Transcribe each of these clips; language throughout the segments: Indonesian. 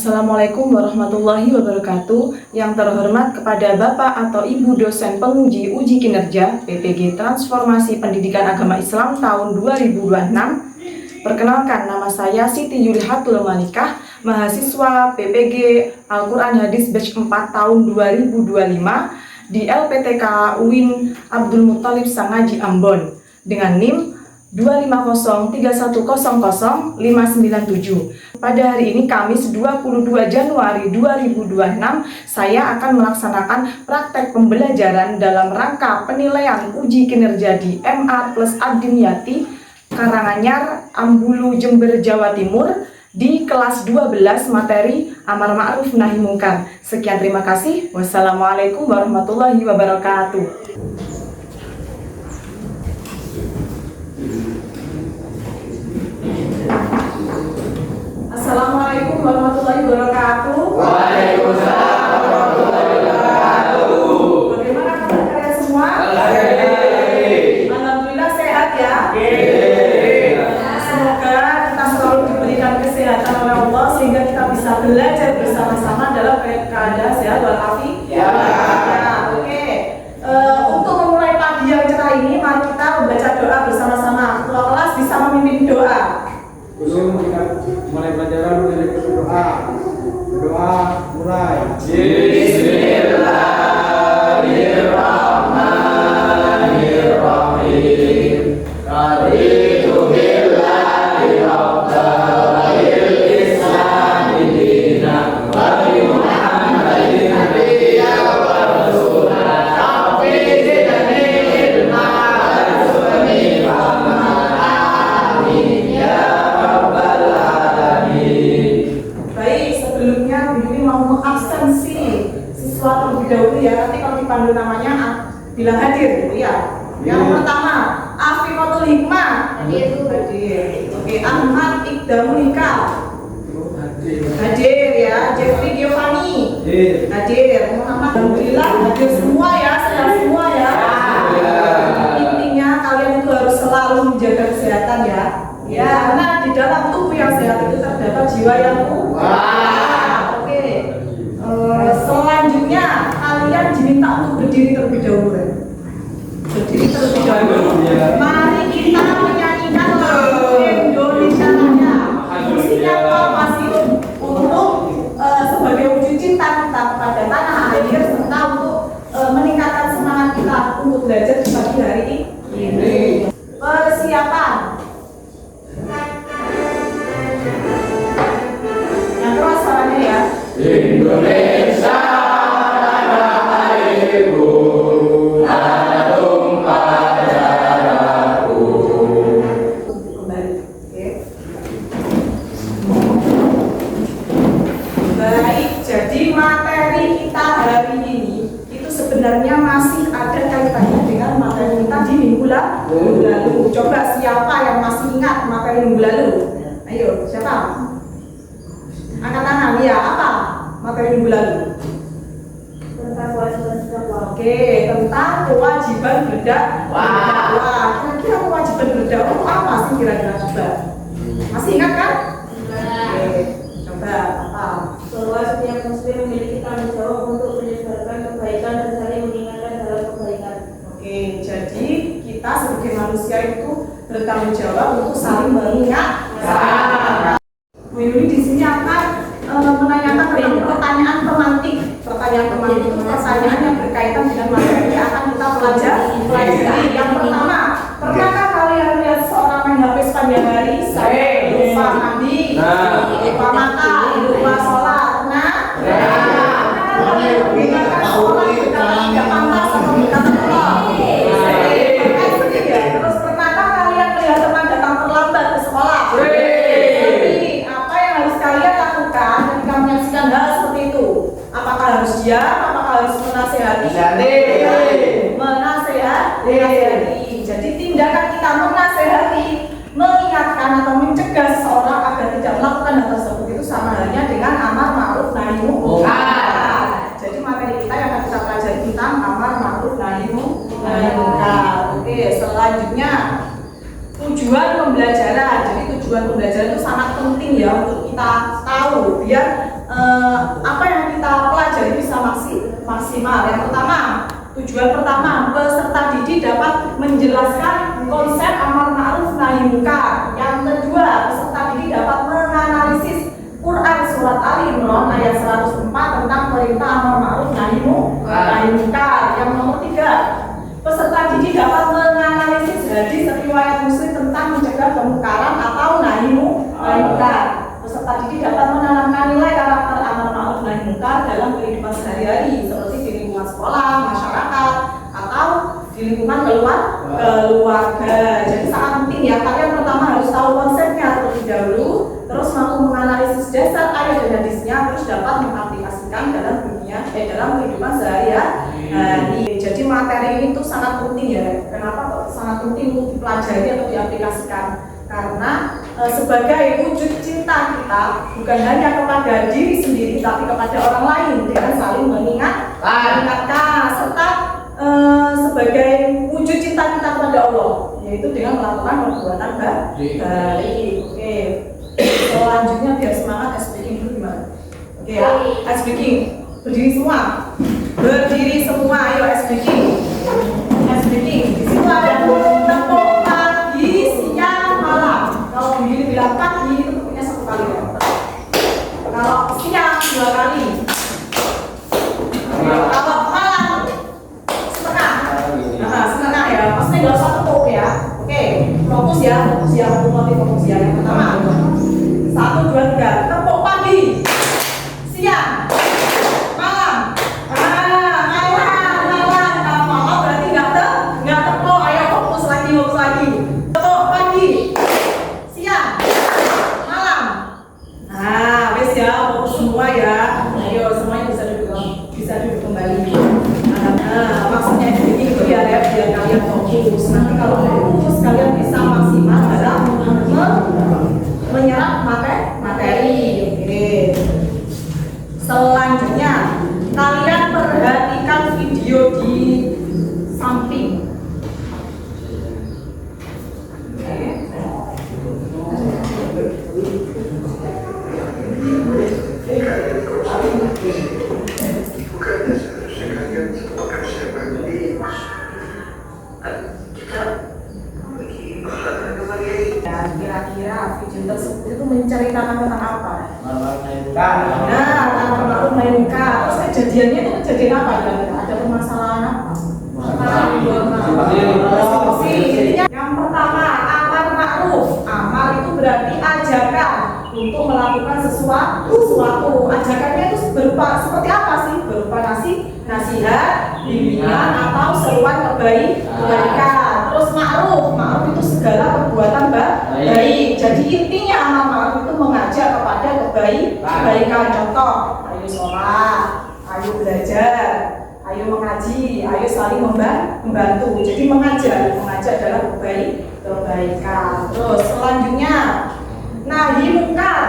Assalamualaikum warahmatullahi wabarakatuh. Yang terhormat kepada Bapak atau Ibu dosen penguji uji kinerja PPG Transformasi Pendidikan Agama Islam tahun 2026. Perkenalkan, nama saya Siti Yulihatul Malikah, mahasiswa PPG Al-Quran Hadis Batch 4 tahun 2025 di LPTK UIN Abdul Muthalib Sangaji Ambon dengan NIM 25003100597. Pada hari ini Kamis 22 Januari 2026, saya akan melaksanakan praktek pembelajaran dalam rangka penilaian uji kinerja di MA plus Adimyati Karanganyar, Ambulu, Jember, Jawa Timur di kelas 12 materi Amar Ma'ruf Nahi Mungkar. Sekian, terima kasih. Wassalamualaikum warahmatullahi wabarakatuh. Assalamualaikum warahmatullahi wabarakatuh. Waalaikumsalam warahmatullahi wabarakatuh. Bagaimana kabar kalian semua? Alhamdulillah sehat ya. Semoga kita selalu diberikan kesehatan oleh Allah sehingga kita bisa belajar bersama-sama dalam keadaan sehat walafiat. Oke. Untuk memulai pagi yang cerah ini, mari kita membaca doa bersama-sama. Ketua kelas bisa memimpin doa. Sebelum kita mulai pelajaran dari berdoa. Berdoa mulai. Bismillahirrahmanirrahim. Raditu billahi rabban wa bil islami dinan wa bi Muhammadin nabiyyan wa rasulan. Rabbi zidni ilma warzuqni fahman. Amin ya rabbal alamin. Baik, sebelumnya Bu Yuli mau mengabsensi siswa terlebih dahulu ya. Nanti kalau dipanggil namanya bilang hadir gitu ya. Yang pertama, Afiqatul Hikmah. Hadir. Oke, Ahmad Iqdamulika. Hadir ya. Jeffrey Giovanni. Hadir. Muhammad Alhamdulillah hadir semua ya, sehat semua ya. Intinya kalian itu harus selalu menjaga kesehatan ya. Ya, karena di dalam tubuh yang sehat itu terdapat jiwa yang kuat. Oke. Selanjutnya kalian diminta untuk berdiri terlebih dahulu. Berdiri terlebih dahulu. Mari kita menyanyikan lagu Indonesia Raya. Musiknya masih untuk sebagai wujud cinta kita kepada tanah air serta untuk meningkatkan semangat kita untuk belajar di pagi hari ini. Persiapan. Yang keras suaranya ya. Indonesia tanah airku, tanah tumpah darahku. Kembali. Oke. Baik, jadi materi kita hari ini itu sebenarnya masih ada kaitannya dengan materi kita di minggu lalu. Coba siapa yang masih ingat materi minggu lalu? Ayo, siapa? Angkat tangan ya. Apa materi minggu lalu? Oke, tentang kewajiban berdakwah. Kira-kira kewajiban berdakwah itu apa sih kira-kira, coba? Masih ingat kan? Oke, coba apa? Bahwa setiap muslim memiliki tanggung jawab untuk menyebarkan kebaikan dan saling mengingatkan dalam kebaikan. Oke, jadi kita sebagai manusia itu bertanggung jawab untuk saling mengingatkan. Bu Yuli di sini akan menanyakan tentang pertanyaan pemantik. Pertanyaan pemantik itu pertanyaan yang berkaitan dengan materi yang akan kita pelajari. Yang pertama, pernahkah kalian lihat seorang main HP sepanjang hari? Saya lupa mandi, lupa makan, lupa sholat. Meninggalkan sholat berkata tidak pantas atau berkata tolong. Terus pernahkah kalian melihat teman datang terlambat ke sekolah? Jadi apa yang harus kalian lakukan ketika menyaksikan hal seperti itu? Apakah harus diam? Apakah harus menasehati? Menasehati. Jadi tindakan kita menasehati, mengingatkan atau mencegah seseorang agar tidak melakukan hal tersebut itu sama halnya dengan amar ma'ruf nahi mungkar. Jadi materi kita yang akan kita pelajari tentang amar ma'ruf nahi mungkar. Oke, selanjutnya tujuan pembelajaran. Jadi tujuan pembelajaran itu sangat penting ya untuk kita tahu biar apa yang kita pelajari bisa maksimal. Yang pertama, tujuan pertama, peserta didik dapat menjelaskan konsep amar ma'ruf nahi munkar. Yang kedua, peserta didik dapat menganalisis Quran surat Ali Imran ayat 104 tentang perintah amar ma'ruf nahi munkar. Yang nomor tiga, peserta didik dapat menganalisis hadis riwayat Muslim tentang mencegah kemungkaran atau nahi munkar. Peserta didik dapat menanamkan nilai karakter amar ma'ruf nahi munkar dalam kehidupan sehari-hari seperti di lingkungan sekolah, masyarakat, atau di lingkungan keluarga. Jadi sangat penting ya, kalian pertama harus tahu konsepnya terlebih dahulu, terus mampu menganalisis dasar ayat dan hadisnya, terus dapat mengaplikasikan dalam dalam kehidupan sehari-hari. Jadi materi ini tuh sangat penting ya. Kenapa kok sangat penting untuk dipelajari atau diaplikasikan? Karena sebagai wujud cinta kita bukan hanya kepada diri sendiri tapi kepada orang lain dengan saling mengingatkan serta sebagai wujud cinta kita kepada Allah, yaitu dengan melakukan perbuatan baik. Oke. Selanjutnya biar semangat speaking dulu gimana? Oke ya, speaking. Berdiri semua. Berdiri semua, ayo speaking. Speaking. Di situ ada tepuk pagi, siang, malam. Kalau begini bilang pagi itu tepuknya satu kali ya. Kalau siang 2 kali. Kalau malam setengah. Nah, setengah ya. Maksudnya nggak usah tepuk ya. Oke, fokus ya, fokus ya. Fokus ya. Yang pertama. 1, 2, 3. Tepuk pagi, siang, malam. Malam berarti nggak tepuk. Ayo fokus lagi. Tepuk pagi, siang, malam. Nah, wes ya, fokus semua ya. Ayo semuanya bisa duduk kembali. Nah, maksudnya ini biar kalian fokus. Nanti kalau fokus kalian bisa maksimal dalam menyerap materi. Oke. Selanjutnya, kalian perhatikan video di samping. Kira-kira video tersebut itu menceritakan tentang apa? Amar ma'ruf nahi munkar. Terus kejadiannya itu kejadian apa? Ada permasalahan apa? Jadinya yang pertama, amar ma'ruf. Amar itu berarti ajakan untuk melakukan sesuatu. Ajakannya itu berupa seperti apa sih? Berupa nasihat, bimbingan atau seruan kebaikan. Terus ma'ruf itu segala perbuatan baik. Jadi intinya amar ma'ruf itu mengajak kepada kebaikan. Contoh, ayo sholat, ayo belajar, ayo mengaji, ayo saling membantu. Jadi mengajak dalam kebaikan. Terus selanjutnya, nahi munkar.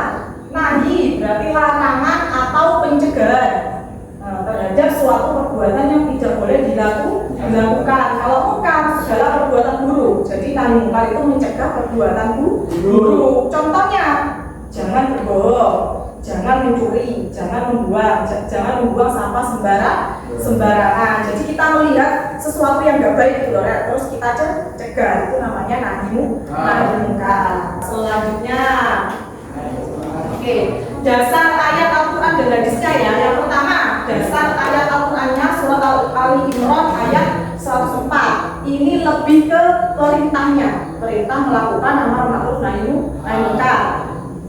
Nahi berarti larangan atau pencegahan terhadap suatu perbuatan yang tidak boleh dilakukan. Kalau munkar segala perbuatan buruk. Jadi nahi munkar itu mencegah perbuatan buruk. Contohnya, jangan berbohong, jangan mencuri, jangan membuang sampah sembarangan. Jadi kita melihat sesuatu yang gak baik gitu, terus kita cegah, itu namanya nahi munkar. Selanjutnya, oke, dasar ayat Al-Quran dan hadisnya ya. Yang pertama, dasar ayat Al-Qurannya surat Ali Imran ayat 104. Ini lebih ke perintah melakukan amar ma'ruf nahi munkar.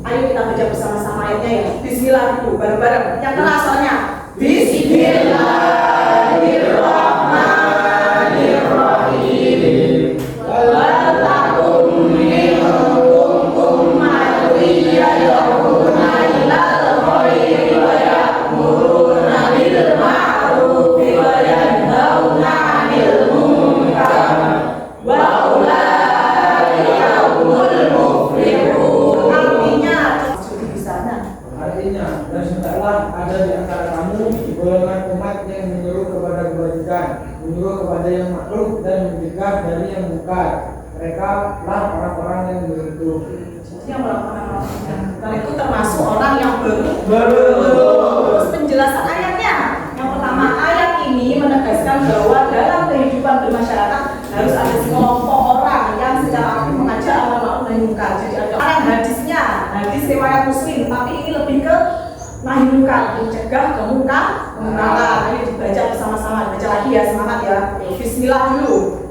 Ayo kita baca bersama-sama ayatnya ya. Bismillah dulu, bareng-bareng. Yang keras soalnya. Bismillahirrahmanirrahim. Walakum minkum ummatun yad'una ilal khairi wa ya'muruna bil ma'ruf wa yanhauna 'anil munkar. Wa ulaika humul muflihun. Artinya, dan hendaklah ada di antara kamu golongan umat yang menyuruh kepada kebajikan, menyuruh kepada yang makruf dan mencegah dari yang munkar. mereka lah orang-orang yang beruntung. Jadi yang melakukan amal kebajikan itu termasuk orang yang Baru. Terus penjelasan ayatnya. Yang pertama, ayat ini menegaskan bahwa dalam kehidupan bermasyarakat harus ada sekelompok orang yang secara aktif mengajak amar ma'ruf nahi munkar. Jadi ada orang hadisnya, hadis riwayat Muslim, tapi ini lebih ke nahi munkar, mencegah kemungkaran. Ini dibaca bersama-sama, baca lagi ya, semangat ya. Bismillah dulu.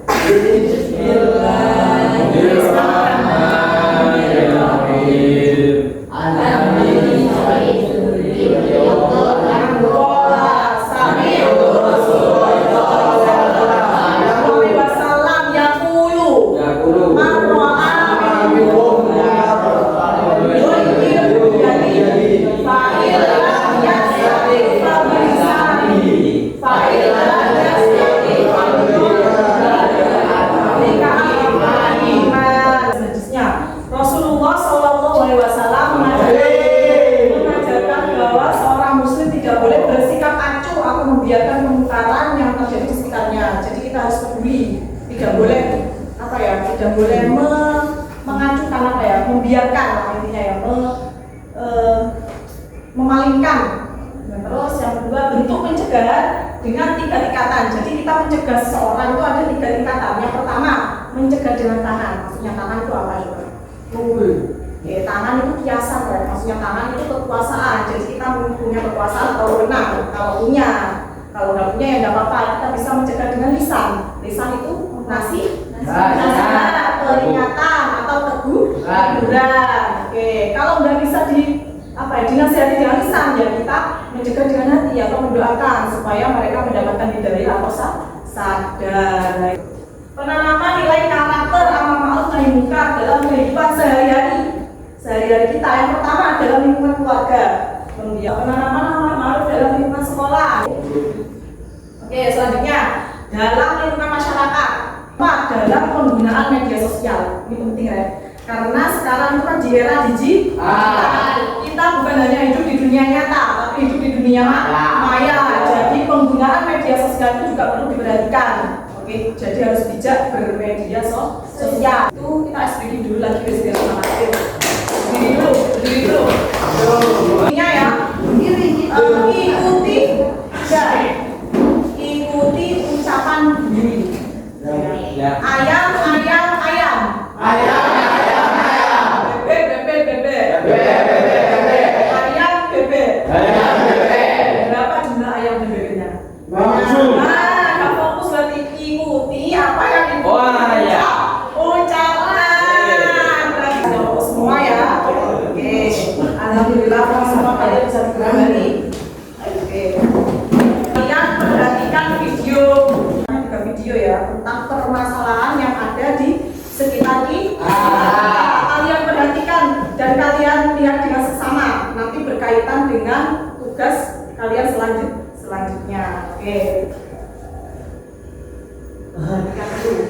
Rasulullah SAW mengajarkan bahwa seorang muslim tidak boleh bersikap acuh atau membiarkan kemungkaran yang terjadi di sekitarnya. Jadi kita harus peduli, tidak boleh tidak boleh mengacuhkan membiarkan intinya ya, memalingkan. Terus yang kedua, bentuk pencegahan dengan 3 tingkatan. Jadi kita mencegah seseorang itu ada 3 tingkatan. Yang pertama, mencegah dengan tangan. Maksudnya tangan itu apa juga? Tangan itu kiasan ya. Maksudnya tangan itu kekuasaan. Jadi kita punya kekuasaan atau wewenang. Kalau punya, kalau nggak punya ya nggak apa-apa. Kita bisa mencegah dengan lisan. Lisan itu nasihat, peringatan atau teguran. Kalau nggak bisa dinasihati dengan lisan, ya kita mencegah dengan hati atau mendoakan supaya mereka mendapatkan hidayah atau sadar. Penanaman nilai karakter amar ma'ruf nahi munkar dalam kehidupan sehari-hari kita. Yang pertama adalah lingkungan keluarga. Penanaman amar ma'ruf dalam lingkungan sekolah. Selanjutnya dalam lingkungan masyarakat. Dalam penggunaan media sosial. Ini penting ya. Karena sekarang itu kan di era digital. Kita bukan hanya hidup di dunia nyata, tapi hidup di dunia maya. Jadi penggunaan media sosial itu juga perlu diperhatikan. Jadi harus bijak bermedia sosial. Itu kita SPG dulu lagi biar semangat. Berdiri dulu. Ini ya. Ikuti ucapan bunyi. Ayam. Bebek. Ayam bebek. Berapa jumlah ayam dan bebeknya? Nggak fokus berarti ikuti apa yang ucapan. Berarti jawab semua ya. Alhamdulillah semua kalian bisa berbagi. Kalian perhatikan video ya tentang permasalahan yang ada di sekitar kita. Kalian perhatikan dan kalian lihat dengan seksama. Nanti berkaitan dengan tugas kalian selanjutnya. Perhatikan dulu.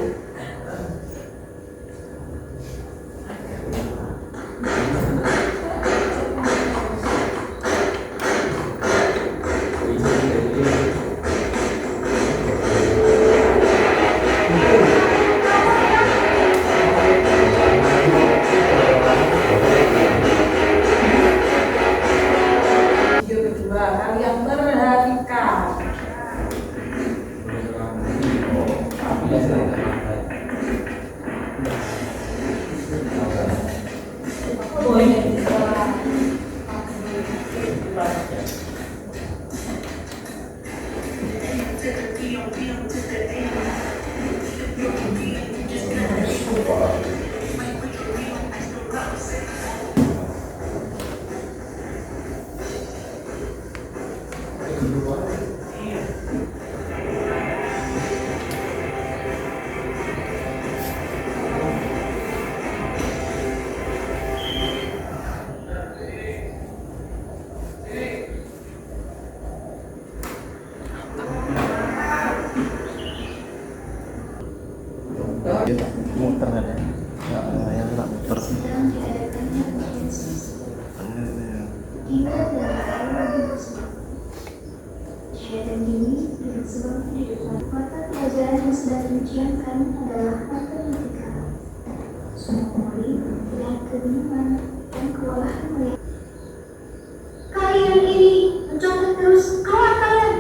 Kalian perhatikan. Muter ada. Yang tak muter. Dan ini disebabkan mata pelajaran yang sedang diujikan adalah matematika. sudah mulai terlihat kebingungan dan kewalahan melihat. Kalian ini mencontoh terus kawan kalian.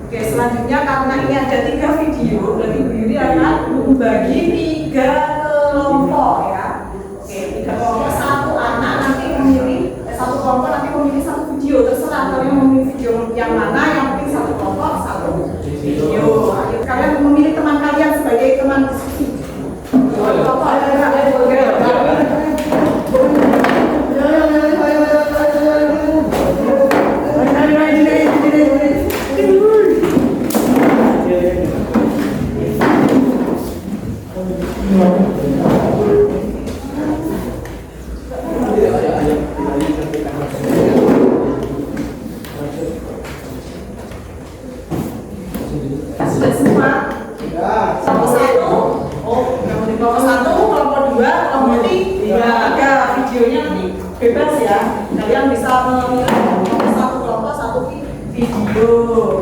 Oke, selanjutnya karena ini ada 3 video, berarti Bu Yuri akan membagi 3 kelompok ya. Oke, 3 kelompok, satu anak nanti memilih, satu kelompok nanti memilih satu video, terserah kalian memilih video yang mana, yang penting satu kelompok, satu video. Ayo, kalian memilih teman kalian sebagai teman diskusi. Kelompok sudah semua. Kelompok 1, kelompok 1, kelompok 2, kelompok 3. Videonya nanti bebas ya. Kalian bisa memilih kelompok 1 video.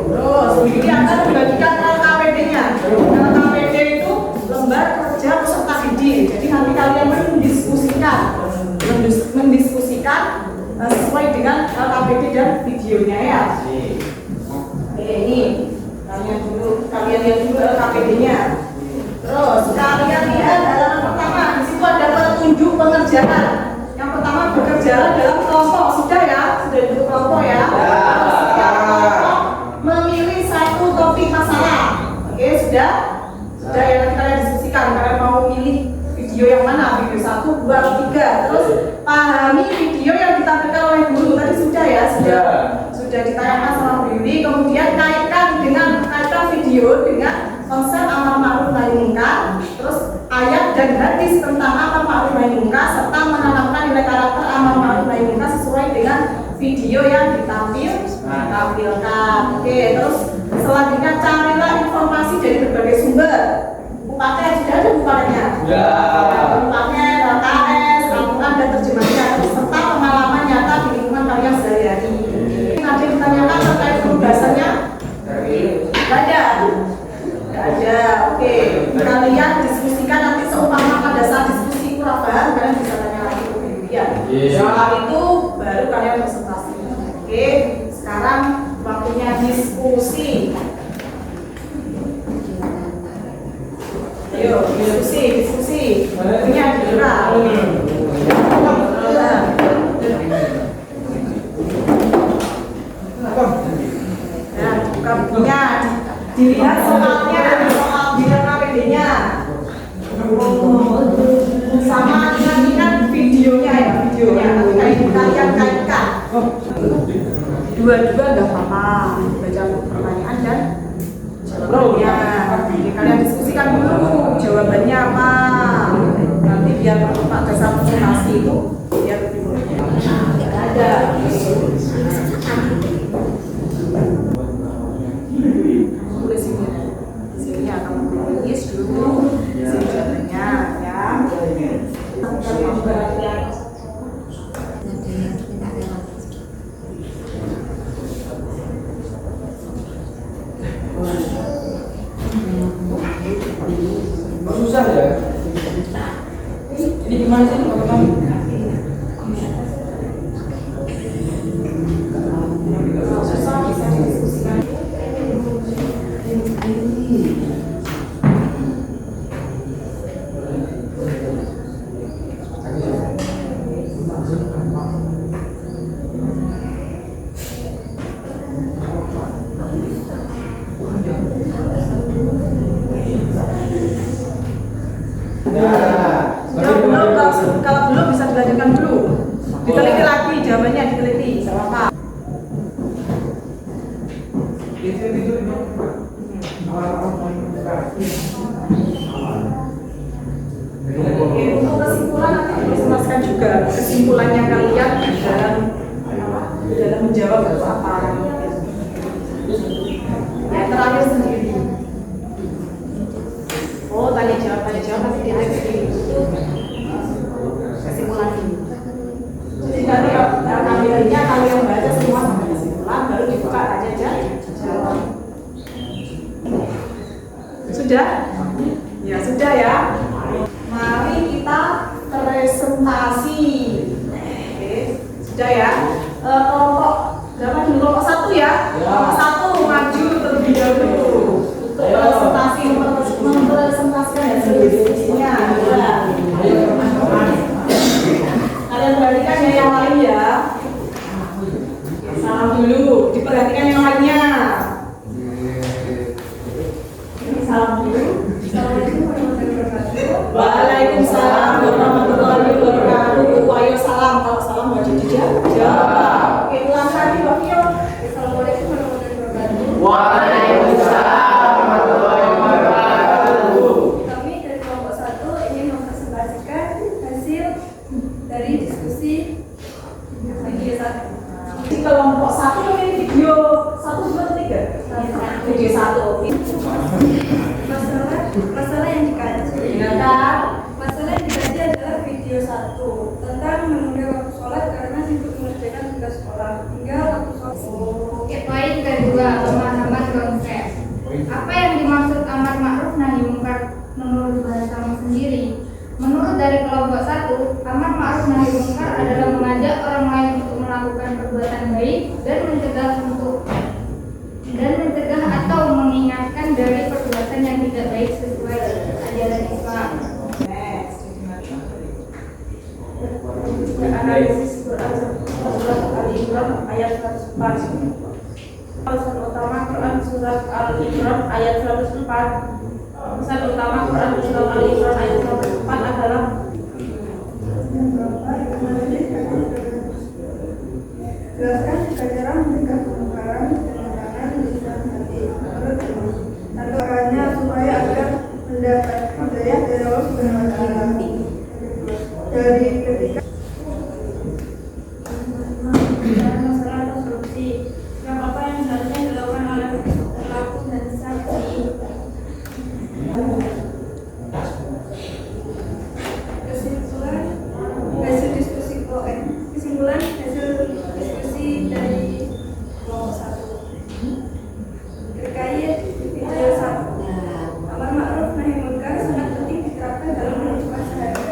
Terus ini akan dibagikan LKPD-nya. LKPD itu lembar kerja peserta didik. Jadi nanti kalian mendiskusikan sesuai dengan LKPD dan videonya ya. Oke, ini kalian lihat dulu LKPD-nya. Terus kalian lihat halaman pertama, di situ ada petunjuk pengerjaan. Yang pertama bekerja dalam kelompok, sudah ya, sudah bentuk kelompok ya. Terus setiap kelompok memilih satu topik masalah. Oke, sudah ya, nanti kalian diskusikan. Kalian mau milih video yang mana? Video 1, 2, atau 3. Terus pahami video yang ditampilkan oleh guru. Tadi sudah ya, sudah ditayangkan sama Bu Yuri. Kemudian kaitkan video dengan konsep amar ma'ruf nahi munkar, terus ayat dan hadis tentang amar ma'ruf nahi munkar, serta menanamkan nilai karakter amar ma'ruf nahi munkar sesuai dengan video yang ditampilkan. Oke, terus selanjutnya carilah informasi dari berbagai sumber. Buku paket sudah ada buku paketnya? Buku paket, LKS, Al-Quran dan terjemahnya, serta pengalaman nyata di lingkungan kalian sehari-hari. Nanti ditanyakan terkait penugasannya? Tidak ada. Oke, kalian diskusikan nanti seumpama pada saat diskusi kurang paham, kalian bisa tanya lagi ke Bu Yuri ya. Setelah itu baru kalian presentasi. Oke, sekarang waktunya diskusi. Ayo, diskusi. Waktunya digerak. Nah, buka bukunya, dilihat soalnya, soal di LKPD-nya. Sama ingat videonya ya, nanti kalian kaitkan. Dua-dua nggak apa-apa, baca pertanyaan dan jawabannya. Kalian diskusikan dulu jawabannya apa. Nanti biar pada saat presentasi itu biar lebih mudah. Ada. Sini akan menulis dulu jawabannya ya. Susah ya? Ini gimana sih teman-teman? Susah bisa didiskusikan. Kalau belum bisa dilanjutkan dulu. Diteliti lagi jawabannya, diteliti. Sama apa? Oke, untuk kesimpulan nanti dijelaskan juga kesimpulannya kalian dalam menjawab itu apa. Ya, terakhir sendiri. Oh, tanya jawab nanti diteliti. Kesimpulan ini. Jadi nanti ambilnya kalau yang baca semua sampai kesimpulan baru dibuka aja jawab. Sudah? Ya sudah ya. Mari kita Baik kedua, pemahaman konsep. Apa yang dimaksud amar ma'ruf nahi mungkar menurut bahasamu sendiri? Menurut dari kelompok 1, amar ma'ruf nahi mungkar adalah mengajak orang lain untuk melakukan perbuatan baik dan mencegah atau mengingatkan dari perbuatan yang tidak baik sesuai ajaran Islam. Analisis Quran surat Al-Imran ayat 104. Pesan utama Quran surat Al-Imran ayat 104. Pesan utama Quran surat Al-Imran ayat 104 adalah jelaskan jika cara mencegah kemungkaran dengan lisan hati. Caranya supaya agar mendapat hidayah dari Allah Subhanahu wa Ta'ala. Dari ketika masalah konstruksi yang apa yang seharusnya dilakukan oleh pelaku dan saksi. Kesimpulan hasil diskusi dari kelompok 1 terkait video 1. Amar ma'ruf nahi munkar sangat penting diterapkan dalam kehidupan sehari-hari.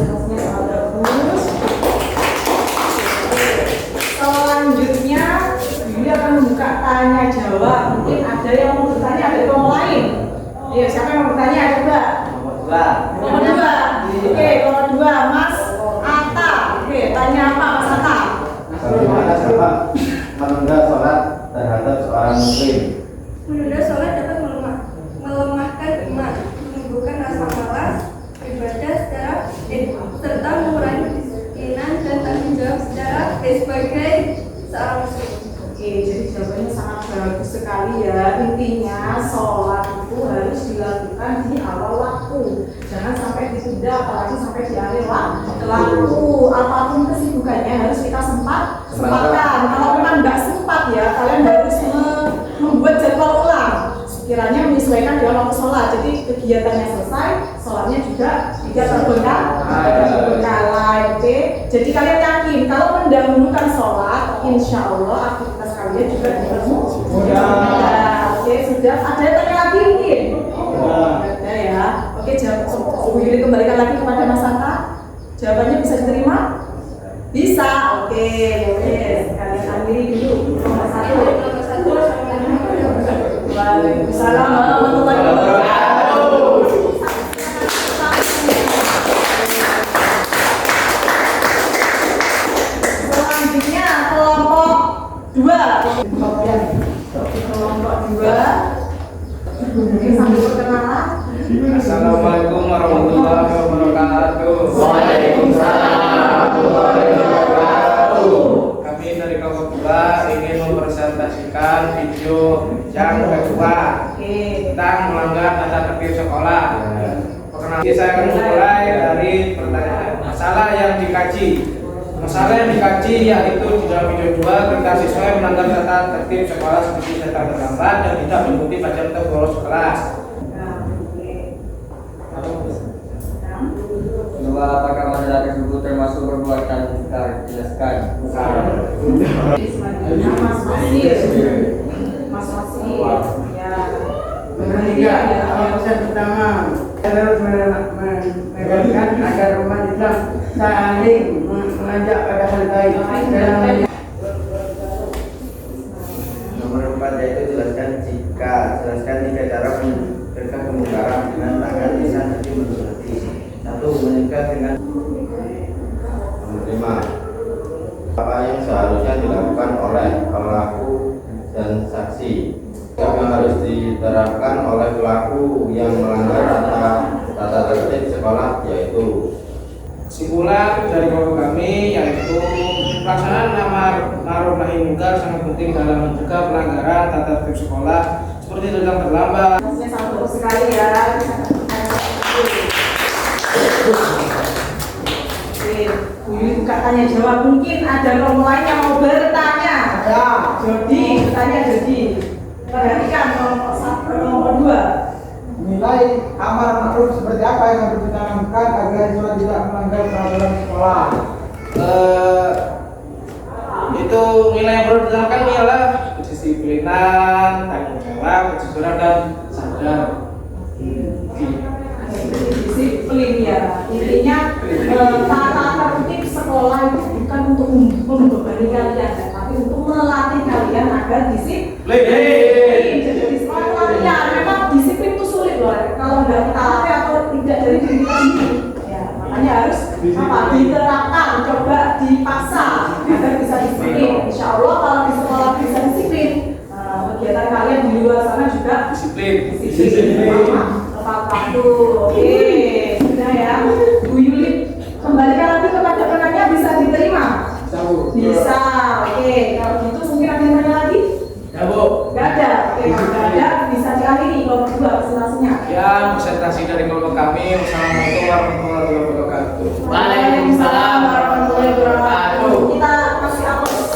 Selanjutnya dia akan membuka tanya jawab. Mungkin ada yang mau bertanya, ada yang mau lain. Iya, siapa yang mau bertanya? Coba. Nomor 2. Oke, nomor 2 Mas Atta. Oke, tanya apa Mas Atta? Bagaimana sebab menunda sholat terhadap seorang muslim? Menunda sholat dapat melemahkan iman, menimbulkan rasa malas beribadah serta mengurangi kedisiplinan dan tanggung jawab sebagai seorang muslim. Oke, jadi jawabannya sangat bagus sekali ya. Intinya sholat itu harus dilakukan di awal waktu. Jangan sampai ditunda, apalagi sampai di akhir waktu. Apapun kesibukannya harus kita sempatkan. Kalau memang nggak sempat ya, kalian harus membuat jadwal ulang. Sekiranya menyesuaikan dengan waktu sholat. Jadi kegiatannya selesai, sholatnya juga tidak terbengkalai. Oke. Jadi kalian yakin kalau mendahulukan sholat, insya Allah aktivitas kalian juga mudah. Oke, sudah. Ada yang tanya lagi mungkin? Ada ya. Oke, jawab. Bu Yuli kembalikan lagi kepada Mas Santa. Jawabannya bisa diterima? Bisa. Oke, boleh. Kalian akhiri dulu. Nomor 1. Waalaikumsalam warahmatullahi wabarakatuh. Selanjutnya kelompok 2. Kelompok 2. Oke, sambil perkenalan. Assalamualaikum warahmatullahi wabarakatuh. Waalaikumsalam warahmatullahi wabarakatuh. Kami dari kelompok 2 ingin mempresentasikan video yang kedua tentang melanggar tata tertib sekolah. Perkenalkan, saya akan mulai dari pertanyaan masalah yang dikaji. Masalah yang dikaji yaitu di dalam video 2 ketika siswa yang melanggar tata tertib sekolah seperti datang terlambat dan tidak mengikuti pelajaran atau bolos kelas. Kedua, apakah masalah tersebut termasuk perbuatan munkar? Jelaskan. Mas Wasir. Ya. Ketiga, pesan pertama harus menegaskan agar umat Islam saling mengajak pada hal baik dalam Nomor 4 yaitu jelaskan jika cara mencegah kemungkaran dengan tangan, lisan, hati, menurut hati. 1. Mencegah dengan 5. Apa yang seharusnya dilakukan oleh pelaku dan saksi? Yang harus diterapkan oleh pelaku yang melanggar tata tertib sekolah yaitu. Kesimpulan dari kelompok kami yaitu pelaksanaan amar ma'ruf nahi munkar sangat penting dalam mencegah pelanggaran tata tertib sekolah seperti datang terlambat. Masnya sangat bagus sekali ya. Oke, Bu Yuli buka tanya jawab. Mungkin ada kelompok lain yang mau bertanya. Ya, Jody, bertanya Jody. Perhatikan kelompok 1, kelompok 2. menilai amar ma'ruf seperti apa yang harus kita lakukan agar siswa tidak melanggar peraturan sekolah. Itu nilai yang perlu dilakukan ialah kedisiplinan, tanggung jawab, kejujuran dan sadar. Disiplin ya, intinya tata tertib sekolah itu bukan untuk membebani kalian, tapi untuk melatih kalian agar disiplin. Jadi di sekolah latihan, memang disiplin itu sulit loh. Kalau nggak kita latih atau tidak dari diri kita sendiri, ya makanya harus diterapkan, coba dipaksa agar bisa disiplin. Insya Allah kalau di sekolah bisa disiplin, kegiatan kalian di luar sana juga Disiplin. tepat waktu. Oke, sudah ya. Bu Yuli, kembalikan lagi kepada penanya, bisa diterima? Bisa. Oke, kalau gitu mungkin ada yang tanya lagi? Ya Bu. Gak ada. Oke, kalau gak ada bisa diakhiri kelompok 2 presentasinya. Ya, presentasi dari kelompok kami. Wassalamualaikum warahmatullahi wabarakatuh. Waalaikumsalam warahmatullahi wabarakatuh. Kita kasih aplaus.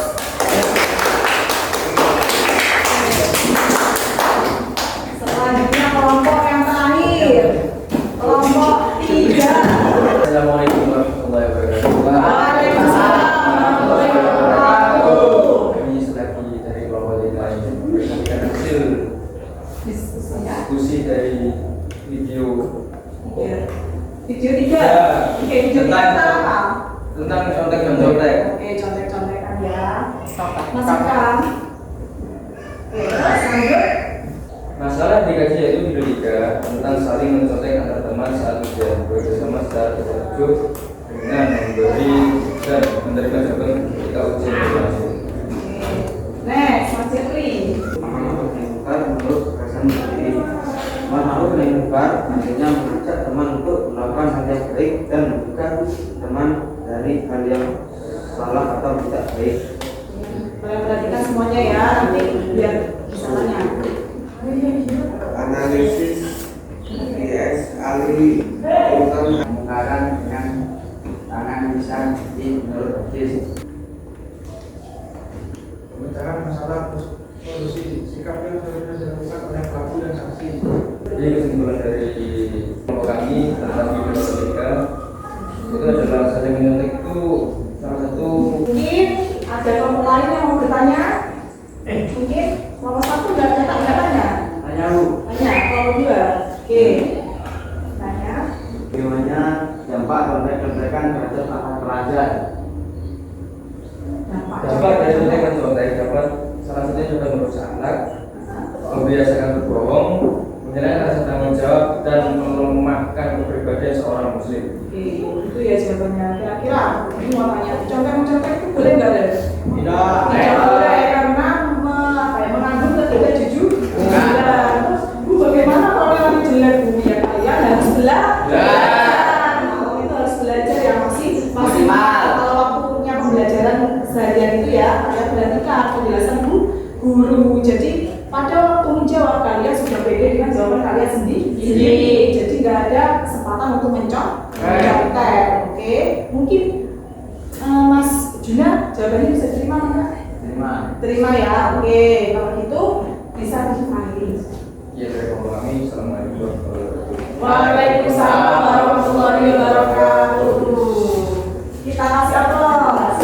Selanjutnya kelompok yang terakhir, kelompok 3. Assalamualaikum warahmatullahi wabarakatuh. Waalaikumsalam warahmatullahi wabarakatuh. Kami selagi dari kelompok lain berikan hasil diskusi dari video Video 3. Oke, video 3 tentang apa? tentang contek-contek. Oke, contek-contekan ya. Masukkan. Oke, terus lanjut. Masalah dikaji yaitu video 3 tentang saling mencontek antar teman saat ujian bekerjasama secara tertutup dengan memberi dan menerima jawaban ketika ujian berlangsung. Next, Mas Jeffrey. Mengungkar menurut perasaan sendiri. Malu mengungkar artinya mengajak teman untuk melakukan hal yang baik dan mencegah teman dari hal yang salah atau tidak baik. Boleh perhatikan semuanya ya, nanti biar bisa tanya. Analisis IS ahli pemungkaran dengan tangan bisa menurut hadis. Pembicaraan masalah solusi sikap yang seharusnya dilakukan oleh pelaku dan saksi. Jadi kesimpulan dari kelompok kami tentang video ketika itu adalah saling menyontek itu salah satu. Mungkin ada kelompok lain yang mau bertanya? Mungkin kelompok 1 nggak tanya? Tanya Bu. Tanya, kelompok 2. Oke. Tanya. Bagaimana dampak contek-contekan terhadap akal pelajar? Dampak dari contek-contek dapat salah satunya sudah merusak anak, membiasakan berbohong, menyerahkan rasa tanggung jawab dan melemahkan kepribadian seorang muslim. Oke, itu ya jawabannya. Kira-kira ini mau tanya, contek-contek itu boleh nggak ada? Tidak boleh karena mengandung ketidakjujur. Terus Bu, bagaimana kalau yang jelek Bu? Ya kalian harus belajar. Itu harus belajar ya, masih kalau waktunya pembelajaran seharian itu ya kalian perhatikan penjelasan guru. Jadi pada waktu menjawab kalian sudah beda dengan jawaban kalian sendiri. Jadi nggak ada kesempatan untuk mencontek. Oke, mungkin Mas Juna jawabannya bisa terima nggak? Terima ya. Oke, kalau gitu bisa dipanggil. Ya, dari kelompok kami. Assalamualaikum warahmatullahi wabarakatuh. Waalaikumsalam warahmatullahi wabarakatuh. Kita kasih aplaus.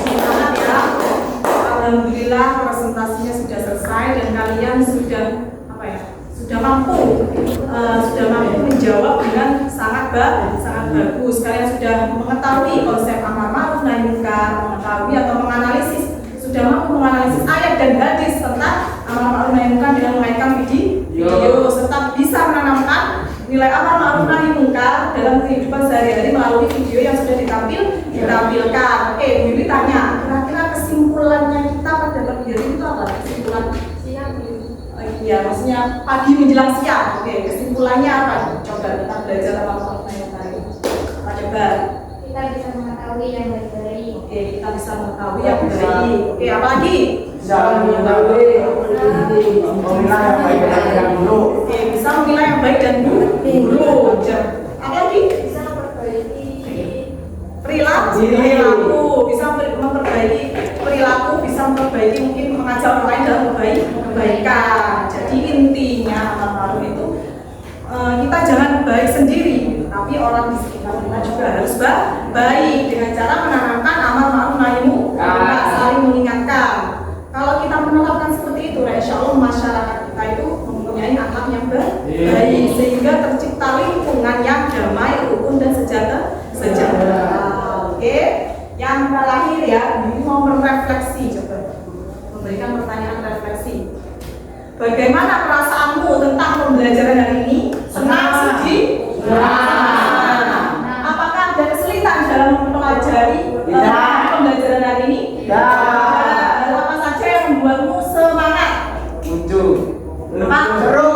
Semangat ya. Alhamdulillah presentasinya sudah selesai dan kalian sudah sudah mampu menjawab dengan sangat bagus. Kalian sudah mengetahui konsep amar ma'ruf nahi munkar, mengetahui atau menganalisis, sudah mampu menganalisis ayat dan hadis tentang amar ma'ruf nahi munkar dengan mengaitkan video serta bisa menanamkan nilai amar ma'ruf nahi munkar dalam kehidupan sehari-hari melalui video yang sudah ditampilkan. Oke, Bu Yuli tanya, kira-kira kesimpulannya kita pada pagi hari itu apa? Kesimpulan iya, maksudnya pagi menjelang siang. Oke, kesimpulannya apa? Coba kita belajar apa yang tadi. Coba. Kita bisa mengetahui yang baik-baik. Oke, kita bisa mengetahui yang baik. Oke, apa lagi? Bisa mengetahui memilah yang baik dan yang buruk. Oke, bisa memilah yang baik dan buruk. Apa lagi? Bisa memperbaiki perilaku, bisa memperbaiki perilaku, bisa memperbaiki mungkin mengajak orang lain dalam kebaikan. Jadi intinya amar ma'ruf itu kita jangan baik sendiri, tapi orang di sekitar kita juga harus baik dengan cara menanamkan amar ma'ruf nahi munkar. baik, sehingga tercipta lingkungan yang damai, rukun dan sejahtera. Oke, yang terakhir ya, ini mau merefleksi coba, memberikan pertanyaan refleksi. Bagaimana perasaanmu tentang pembelajaran hari ini? Senang, sedih? Apakah ada kesulitan dalam mempelajari pembelajaran hari ini? Apa saja yang membuatmu semangat? Seru.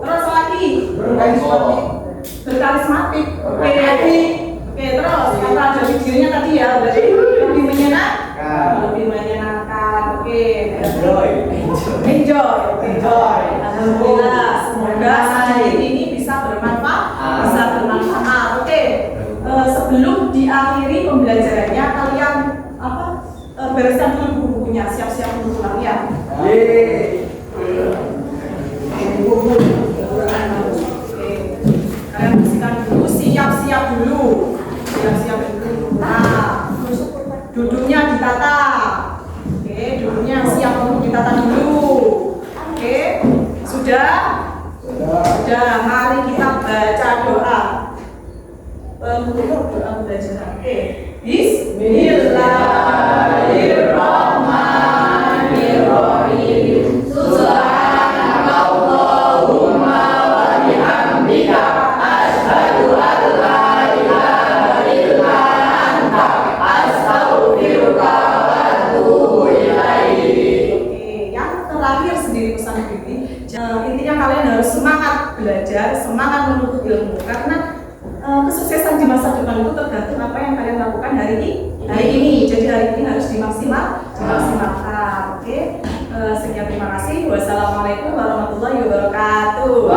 Terus lagi? Berkarismatik. Oke, terus karena ada videonya tadi ya, berarti lebih menyenangkan. Oke. Enjoy. Alhamdulillah. Semoga hari ini bisa bermanfaat. Oke. Sebelum diakhiri pembelajarannya, kalian bereskan dulu buku-bukunya, siap-siap untuk pulang ya. Kalian bersihkan dulu, siap-siap dulu. Nah, duduknya ditata. Oke, duduknya siap untuk ditata dulu. Oke, sudah. Mari kita baca doa. Penutup doa pembelajaran. Oke, Bismillahirrahmanirrahim. Subhanakallahumma wa bihamdika asyhadu an la ilaha illa anta astaghfiruka wa atubu ilaik. Oke, yang terakhir sendiri pesan Bibi. Intinya kalian harus semangat belajar, semangat menuntut ilmu, karena kesuksesan di masa depan itu tergantung apa yang kalian lakukan hari ini. Jadi hari ini harus dimaksimalkan. Oke. Sekian, terima kasih. Wassalamualaikum warahmatullahi wabarakatuh.